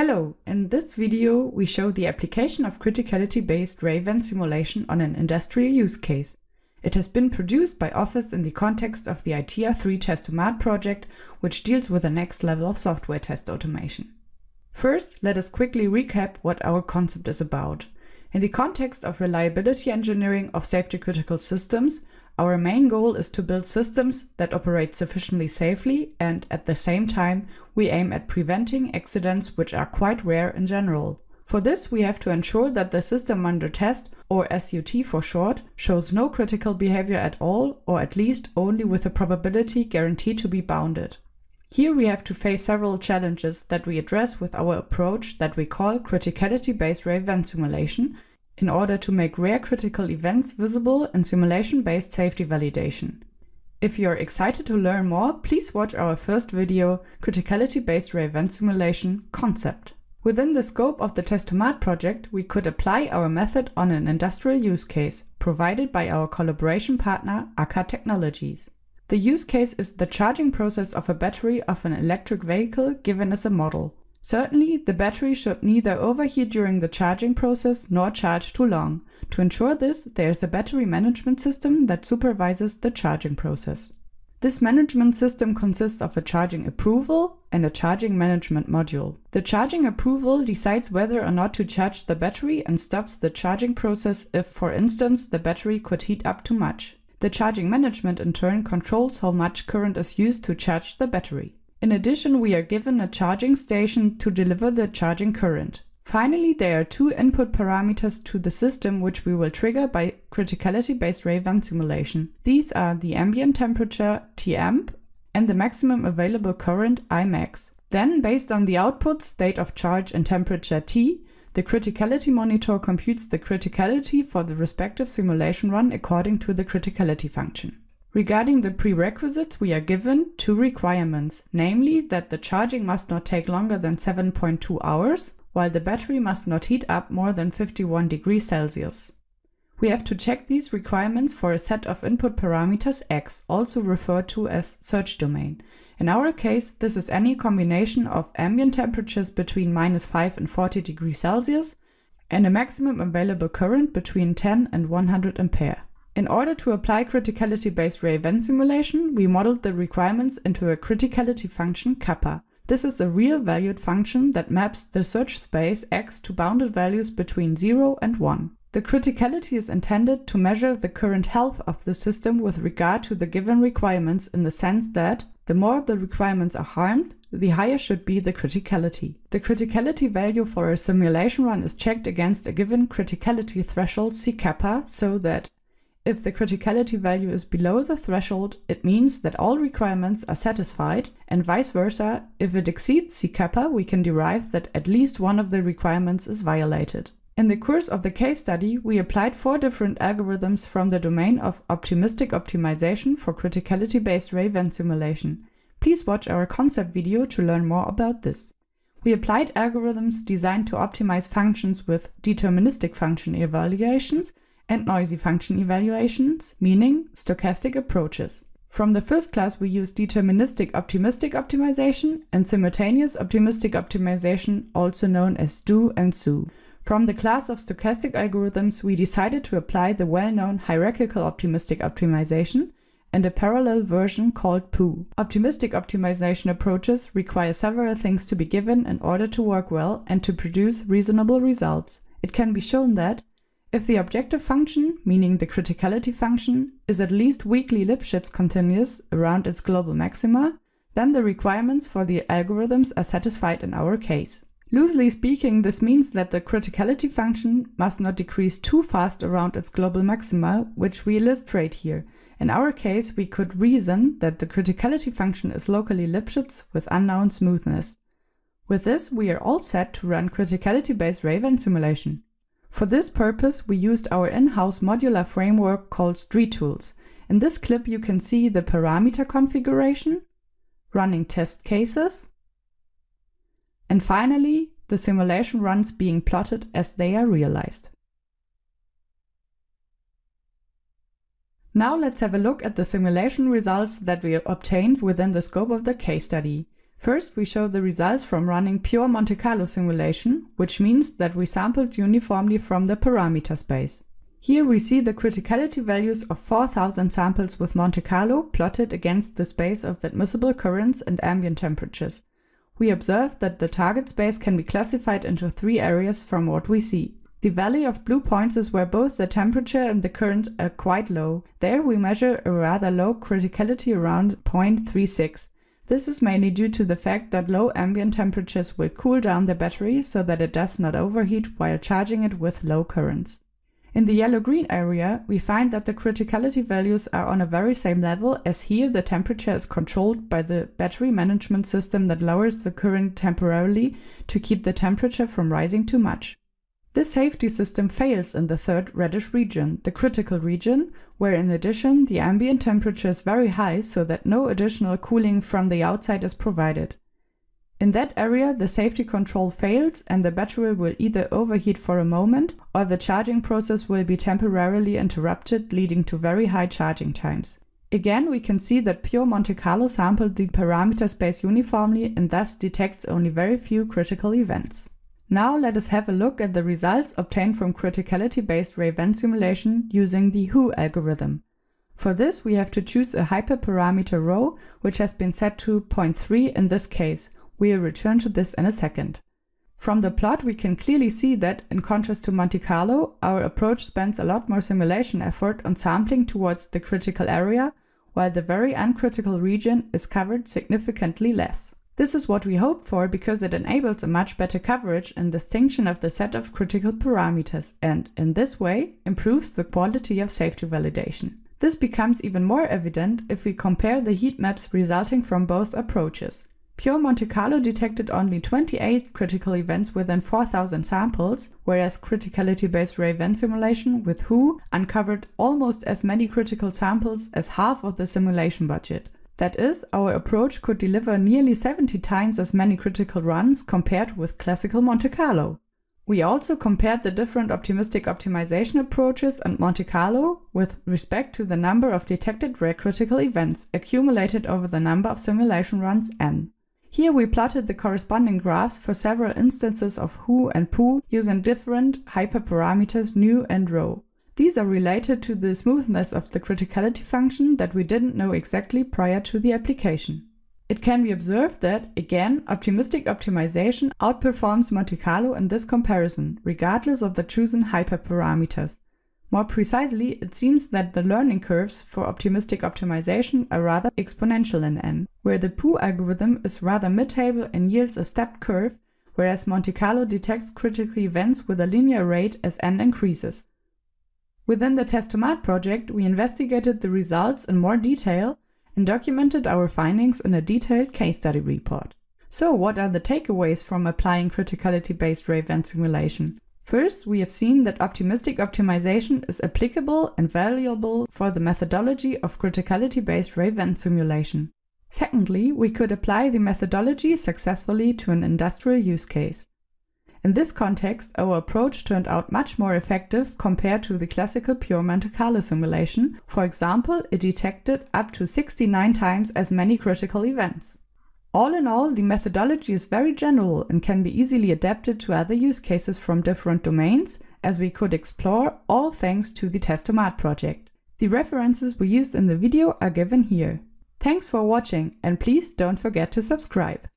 Hello, in this video we show the application of criticality-based ray event simulation on an industrial use case. It has been produced by OFFIS in the context of the ITEA3 Testomat project, which deals with the next level of software test automation. First, let us quickly recap what our concept is about. In the context of reliability engineering of safety-critical systems, our main goal is to build systems that operate sufficiently safely, and at the same time we aim at preventing accidents which are quite rare in general. For this we have to ensure that the system under test, or SUT for short, shows no critical behavior at all, or at least only with a probability guaranteed to be bounded. Here we have to face several challenges that we address with our approach that we call criticality-based ray event simulation, in order to make rare critical events visible in simulation-based safety validation. If you are excited to learn more, please watch our first video, Criticality-Based Ray Event Simulation Concept. Within the scope of the Testomat project, we could apply our method on an industrial use case, provided by our collaboration partner, AK Technologies. The use case is the charging process of a battery of an electric vehicle given as a model. Certainly, the battery should neither overheat during the charging process nor charge too long. To ensure this, there is a battery management system that supervises the charging process. This management system consists of a charging approval and a charging management module. The charging approval decides whether or not to charge the battery and stops the charging process if, for instance, the battery could heat up too much. The charging management in turn controls how much current is used to charge the battery. In addition, we are given a charging station to deliver the charging current. Finally, there are two input parameters to the system which we will trigger by criticality-based ray event simulation. These are the ambient temperature Tamp and the maximum available current Imax. Then, based on the output state of charge and temperature T, the criticality monitor computes the criticality for the respective simulation run according to the criticality function. Regarding the prerequisites, we are given two requirements, namely that the charging must not take longer than 7.2 hours, while the battery must not heat up more than 51 degrees Celsius. We have to check these requirements for a set of input parameters X, also referred to as search domain. In our case, this is any combination of ambient temperatures between -5 and 40 degrees Celsius and a maximum available current between 10 and 100 ampere. In order to apply criticality-based ray event simulation, we modeled the requirements into a criticality function kappa. This is a real-valued function that maps the search space X to bounded values between 0 and 1. The criticality is intended to measure the current health of the system with regard to the given requirements, in the sense that the more the requirements are harmed, the higher should be the criticality. The criticality value for a simulation run is checked against a given criticality threshold C kappa, so that if the criticality value is below the threshold, it means that all requirements are satisfied, and vice versa, if it exceeds C kappa, we can derive that at least one of the requirements is violated. In the course of the case study, we applied 4 different algorithms from the domain of optimistic optimization for criticality-based ray event simulation. Please watch our concept video to learn more about this. We applied algorithms designed to optimize functions with deterministic function evaluations and noisy function evaluations, meaning stochastic approaches. From the first class we use deterministic optimistic optimization and simultaneous optimistic optimization, also known as DO and SO. From the class of stochastic algorithms we decided to apply the well-known hierarchical optimistic optimization and a parallel version called POO. Optimistic optimization approaches require several things to be given in order to work well and to produce reasonable results. It can be shown that if the objective function, meaning the criticality function, is at least weakly Lipschitz continuous around its global maxima, then the requirements for the algorithms are satisfied in our case. Loosely speaking, this means that the criticality function must not decrease too fast around its global maxima, which we illustrate here. In our case, we could reason that the criticality function is locally Lipschitz with unknown smoothness. With this, we are all set to run criticality-based ray event simulation. For this purpose, we used our in-house modular framework called StreetTools. In this clip you can see the parameter configuration, running test cases, and finally the simulation runs being plotted as they are realized. Now let's have a look at the simulation results that we obtained within the scope of the case study. First, we show the results from running pure Monte Carlo simulation, which means that we sampled uniformly from the parameter space. Here we see the criticality values of 4,000 samples with Monte Carlo plotted against the space of admissible currents and ambient temperatures. We observe that the target space can be classified into 3 areas from what we see. The valley of blue points is where both the temperature and the current are quite low. There we measure a rather low criticality around 0.36. This is mainly due to the fact that low ambient temperatures will cool down the battery so that it does not overheat while charging it with low currents. In the yellow-green area, we find that the criticality values are on a very same level, as here the temperature is controlled by the battery management system that lowers the current temporarily to keep the temperature from rising too much. This safety system fails in the third reddish region, the critical region, where in addition the ambient temperature is very high so that no additional cooling from the outside is provided. In that area the safety control fails and the battery will either overheat for a moment or the charging process will be temporarily interrupted, leading to very high charging times. Again, we can see that pure Monte Carlo sampled the parameter space uniformly and thus detects only very few critical events. Now let us have a look at the results obtained from criticality-based ray-event simulation using the WHO algorithm. For this we have to choose a hyperparameter rho, which has been set to 0.3 in this case. We'll return to this in a second. From the plot we can clearly see that, in contrast to Monte Carlo, our approach spends a lot more simulation effort on sampling towards the critical area, while the very uncritical region is covered significantly less. This is what we hoped for because it enables a much better coverage and distinction of the set of critical parameters and, in this way, improves the quality of safety validation. This becomes even more evident if we compare the heat maps resulting from both approaches. Pure Monte Carlo detected only 28 critical events within 4,000 samples, whereas criticality-based ray-event simulation with WHO uncovered almost as many critical samples as half of the simulation budget. That is, our approach could deliver nearly 70 times as many critical runs compared with classical Monte Carlo. We also compared the different optimistic optimization approaches and Monte Carlo with respect to the number of detected rare critical events accumulated over the number of simulation runs n. Here we plotted the corresponding graphs for several instances of WHO and POO using different hyperparameters nu and rho. These are related to the smoothness of the criticality function that we didn't know exactly prior to the application. It can be observed that, again, optimistic optimization outperforms Monte Carlo in this comparison, regardless of the chosen hyperparameters. More precisely, it seems that the learning curves for optimistic optimization are rather exponential in n, where the POO algorithm is rather mid-table and yields a stepped curve, whereas Monte Carlo detects critical events with a linear rate as n increases. Within the Testomat project, we investigated the results in more detail and documented our findings in a detailed case study report. So what are the takeaways from applying criticality-based ray-event simulation? First, we have seen that optimistic optimization is applicable and valuable for the methodology of criticality-based ray-event simulation. Secondly, we could apply the methodology successfully to an industrial use case. In this context, our approach turned out much more effective compared to the classical pure Monte Carlo simulation. For example, it detected up to 69 times as many critical events. All in all, the methodology is very general and can be easily adapted to other use cases from different domains, as we could explore, all thanks to the Testomat project. The references we used in the video are given here. Thanks for watching, and please don't forget to subscribe.